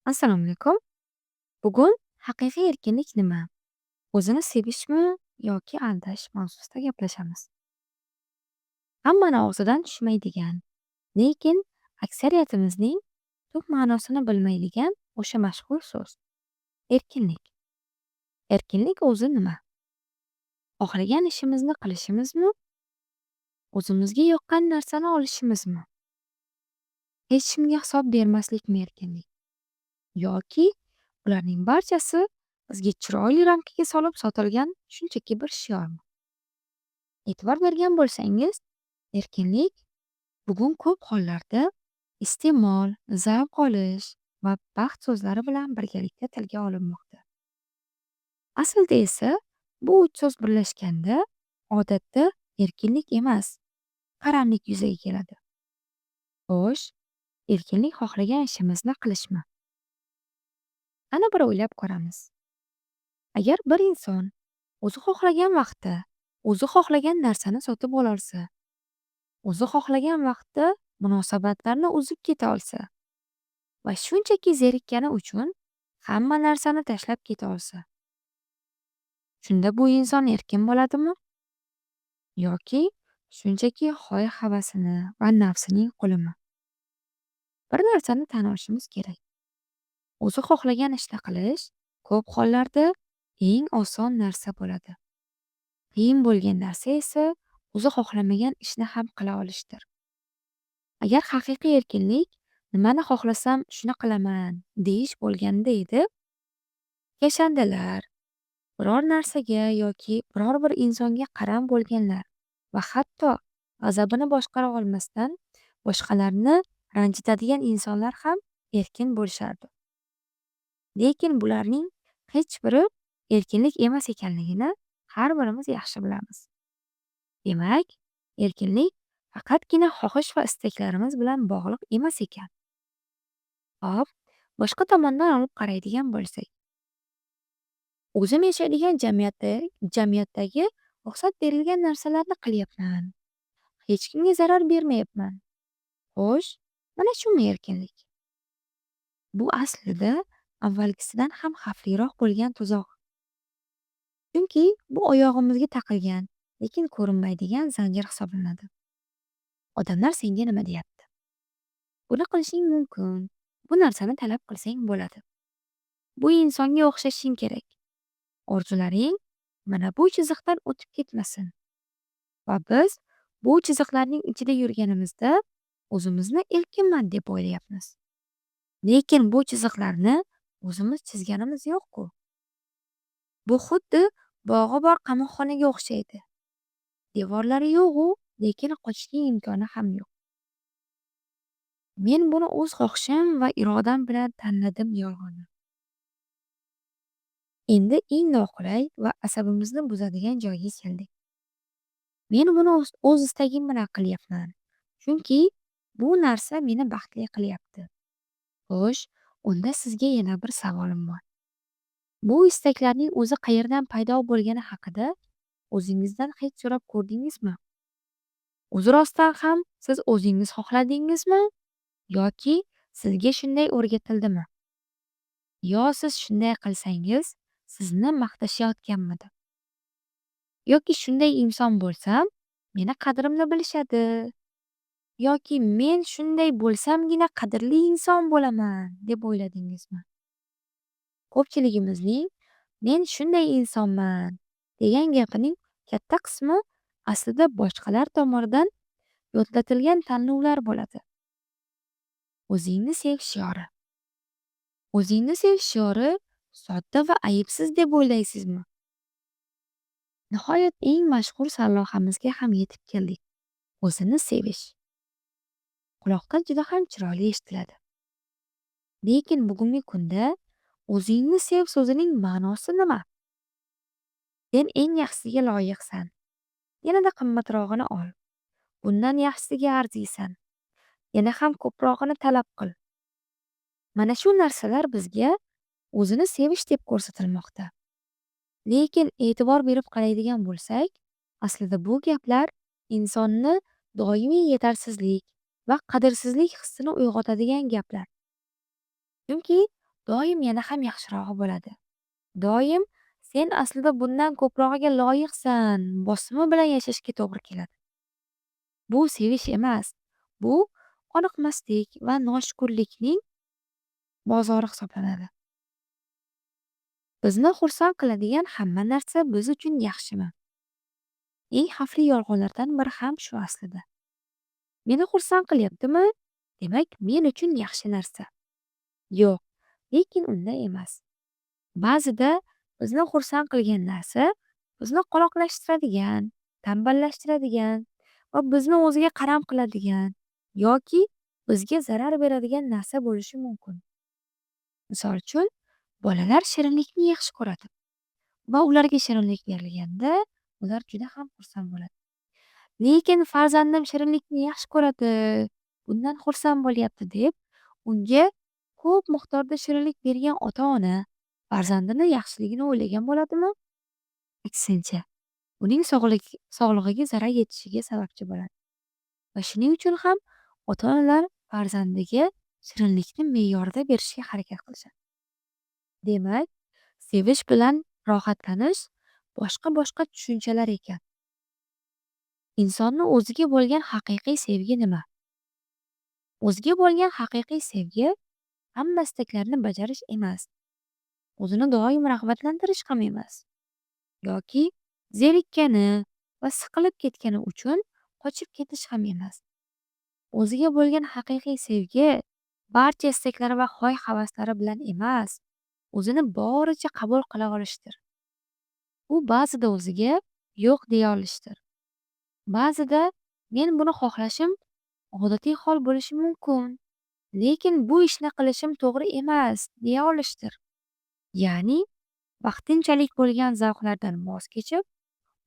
Assalomu alaykum. Bugun haqiqiy erkinlik nima? O'zini sevishmi yoki aldash mavzusida gaplashamiz. Hammani og'zidan tushmaydigan, lekin aksariyatimizning tub ma'nosini bilmaydigan o'sha mashhur so'z erkinlik. Erkinlik o'zi nima? Xohlagan ishimizni qilishimizmi? O'zimizga yoqqan narsani olishimizmi? Hech kimga hisob bermaslikmi erkinlik? Yoki ularning barchasi bizga chiroyli ramkaga solib sotilgan shunchaki bir shiormi? E'tibor bergan bo'lsangiz, erkinlik bugun ko'p hollarda iste'mol, zavq olish va baxt so'zlari bilan birgalikda tilga olinmoqda. Aslida esa bu uch so'z birlashganda odatda erkinlik emas, qaramlik yuzaga keladi. Xo'sh, erkinlik xohlagan ishimizni qilishmi? Ana bir o'ylab ko'ramiz. Agar bir inson o'zi xohlagan vaqtda, o'zi xohlagan narsani sotib ololsa, o'zi xohlagan vaqtda munosabatlarni uzib keta olsa va shunchaki zerikkani uchun hamma narsani tashlab keta olsa, shunda bu inson erkin bo'ladimi? Yoki shunchaki hoy-havasini va nafsining qulimi? Bir narsani tan olishimiz kerak. O'zi xohlagan ishni qilish ko'p hollarda eng oson narsa bo'ladi. Qiyin bo'lgan narsa esa o'zi xohlamagan ishni ham qila olishdir. Agar haqiqiy erkinlik nimani xohlasam shuni qilaman deyish bo'lganda edi, yashandilar, biror narsaga yoki biror bir insonga qaram bo'lganlar va hatto g'azabini boshqara olmasdan boshqalarni ranjitadigan insonlar ham erkin bo'lishardi. Lekin bularning hech biri erkinlik emas ekanligini har birimiz yaxshi bilamiz. Demak, erkinlik faqatgina xohish va istaklarimiz bilan bog'liq emas ekan. Hop, boshqa tomondan olib qaraydigan bo'lsak, o'zim yashaydigan jamiyatdagi ruxsat berilgan narsalarni qilyapman. Hech kimga zarar bermayapman. Xo'sh, mana shumi erkinlik? Bu aslida avvalgisidan ham xavfliroq bo'lgan tuzoq. Chunki bu oyog'imizga taqilgan, lekin ko'rinmaydigan zanjir hisoblanadi. Odamlar senga nima deyapti? Buni qilishing mumkin. Bu narsani talab qilsang bo'ladi. Bu insonga o'xshashing kerak. Orzularing mana bu chiziqdan o'tib ketmasin. Va biz bu chiziqlarning ichida yurganimizda o'zimizni erkinman deb o'ylayapmiz. Lekin bu chiziqlarni o'zimiz chizganimiz yo'q-ku. Bu xuddi bog'i bor qamoqxonaga o'xshaydi. Devorlari yo'q-u, lekin qochishning imkoni ham yo'q. Men buni o'z xohishim va irodam bilan tanladim yolg'oni. Endi eng noqulay va asabimizni buzadigan joyga keldik. Men buni o'z istagim bilan qilyapman. Chunki bu narsa meni baxtli qilyapti. Xo'sh, unda sizga yana bir savolim bor. Bu istaklarning o'zi qayerdan paydo bo'lgani haqida o'zingizdan hech so'rab ko'rdingizmi? O'zi rostdan ham siz o'zingiz xohladingizmi? Yoki sizga shunday o'rgatildimi? Yo siz shunday qilsangiz, sizni maqtashayotganmidi? Yoki shunday inson bo'lsam, meni qadrimni bilishadi. Yoki men shunday bo'lsamgina qadrli inson bo'laman deb o'yladingizmi? Ko'pchiligimizning men shunday insonman degan gapining katta qismi aslida boshqalar tomonidan yodlatilgan tanlovlar bo'ladi. O'zingni sev shiori. O'zingni sev shiori sodda va ayibsiz deb o'ylaysizmi? Nihoyat eng mashhur sarlavhamizga ham yetib keldik. O'zini sevish. Quloqqa juda ham chiroyli eshitiladi. Lekin bugungi kunda o'zingni sev so'zining ma'nosi nima? Sen eng yaxshisiga loyiqsan. Yanada qimmatrog'ini ol. Bundan yaxshisiga arziysan. Yana ham ko'prog'ini talab qil. Mana shu narsalar bizga o'zini sevish deb ko'rsatilmoqda. Lekin e'tibor berib qaraydigan bo'lsak, aslida bu gaplar insonni doimiy yetarsizlik va qadrsizlik hissini uyg'otadigan gaplar. Chunki doim yana ham yaxshirog'i bo'ladi. Doim sen aslida bundan ko'prog'iga loyiqsan bosimi bilan yashashga to'g'ri keladi. Bu sevish emas. Bu qoniqmaslik va noshukurlikning bozori hisoblanadi. Bizni xursand qiladigan hamma narsa biz uchun yaxshimi? Eng xavfli yolg'onlardan biri ham shu aslida. Meni xursand qilyaptimi? Demak, men uchun yaxshi narsa. Yo'q, lekin unday emas. Ba'zida bizni xursand qilgan narsa bizni qoloqlashtiradigan, tanballashtiradigan va bizni o'ziga qaram qiladigan yoki bizga zarar beradigan narsa bo'lishi mumkin. Misol uchun, bolalar shirinlikni yaxshi ko'radi va ularga shirinlik berilganda ular juda ham xursand bo'ladi. Lekin farzandim shirinlikni yaxshi ko'radi, bundan xursand bo'lyapti deb, unga ko'p miqdorda shirinlik bergan ota-ona farzandini yaxshiligini o'ylagan bo'ladimi? Aksincha, uning sog'lig'iga zarar yetishiga sababchi bo'ladi. Va shuning uchun ham ota-onalar farzandiga shirinlikni me'yorida berishga harakat qilishadi. Demak, sevish bilan rohatlanish boshqa-boshqa tushunchalar ekan. Insonni o'ziga bo'lgan haqiqiy sevgi nima? O'ziga bo'lgan haqiqiy sevgi hamma istaklarni bajarish emas. O'zini doim rag'batlantirish ham emas. Yoki zerikkani va siqilib ketgani uchun qochib ketish ham emas. O'ziga bo'lgan haqiqiy sevgi barcha istaklari va xoy-havaslari bilan emas, o'zini boricha qabul qila olishdir. U ba'zida o'ziga yo'q deya olishdir. Ba'zida men buni xohlashim odatiy hol bo'lishi mumkin, lekin bu ishni qilishim to'g'ri emas deya olishdir. Ya'ni vaqtinchalik bo'lgan zavqlardan voz kechib,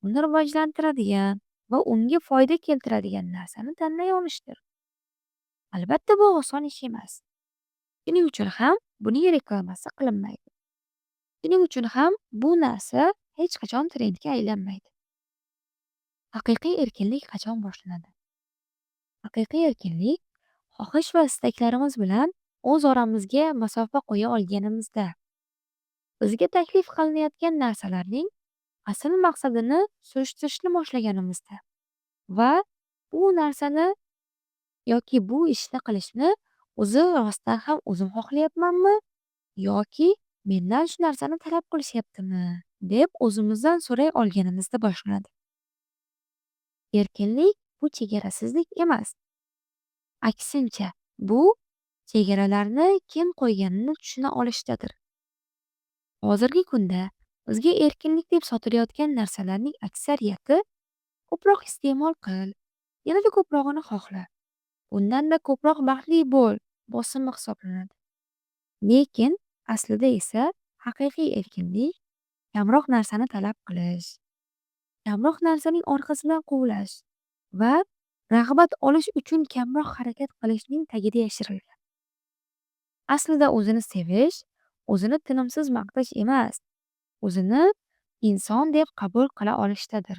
uni rivojlantiradigan va unga foyda keltiradigan narsani tanlay olishdir. Albatta bu oson ish emas. Shuning uchun ham buning reklamasi qilinmaydi. Shuning uchun ham bu narsa hech qachon trendga aylanmaydi. Haqiqiy erkinlik qachon boshlanadi? Haqiqiy erkinlik xohish va istaklarimiz bilan o'z oramizga masofa qo'ya olganimizda, bizga taklif qilinayotgan narsalarning asl maqsadini surishtirishni boshlaganimizda va bu narsani yoki bu ishni qilishni o'zi rostdan ham o'zim xohlayapmanmi yoki mendan shu narsani talab qilishyaptimi deb o'zimizdan so'ray olganimizda boshlanadi. Erkinlik bu chegarasizlik emas. Aksincha, bu chegaralarni kim qo'yganini tushuna olishdadir. Hozirgi kunda bizga erkinlik deb sotilayotgan narsalarning aksariyati ko'proq iste'mol qil, yanada ko'prog'ini xohla, bundanda ko'proq baxtli bo'l bosimi hisoblanadi. Lekin aslida esa haqiqiy erkinlik kamroq narsani talab qilish, kamroq narsaning orqasidan quvlash va rag'bat olish uchun kamroq harakat qilishning tagida yashirilgan. Aslida o'zini sevish, o'zini tinimsiz maqtash emas, o'zini inson deb qabul qila olishdadir.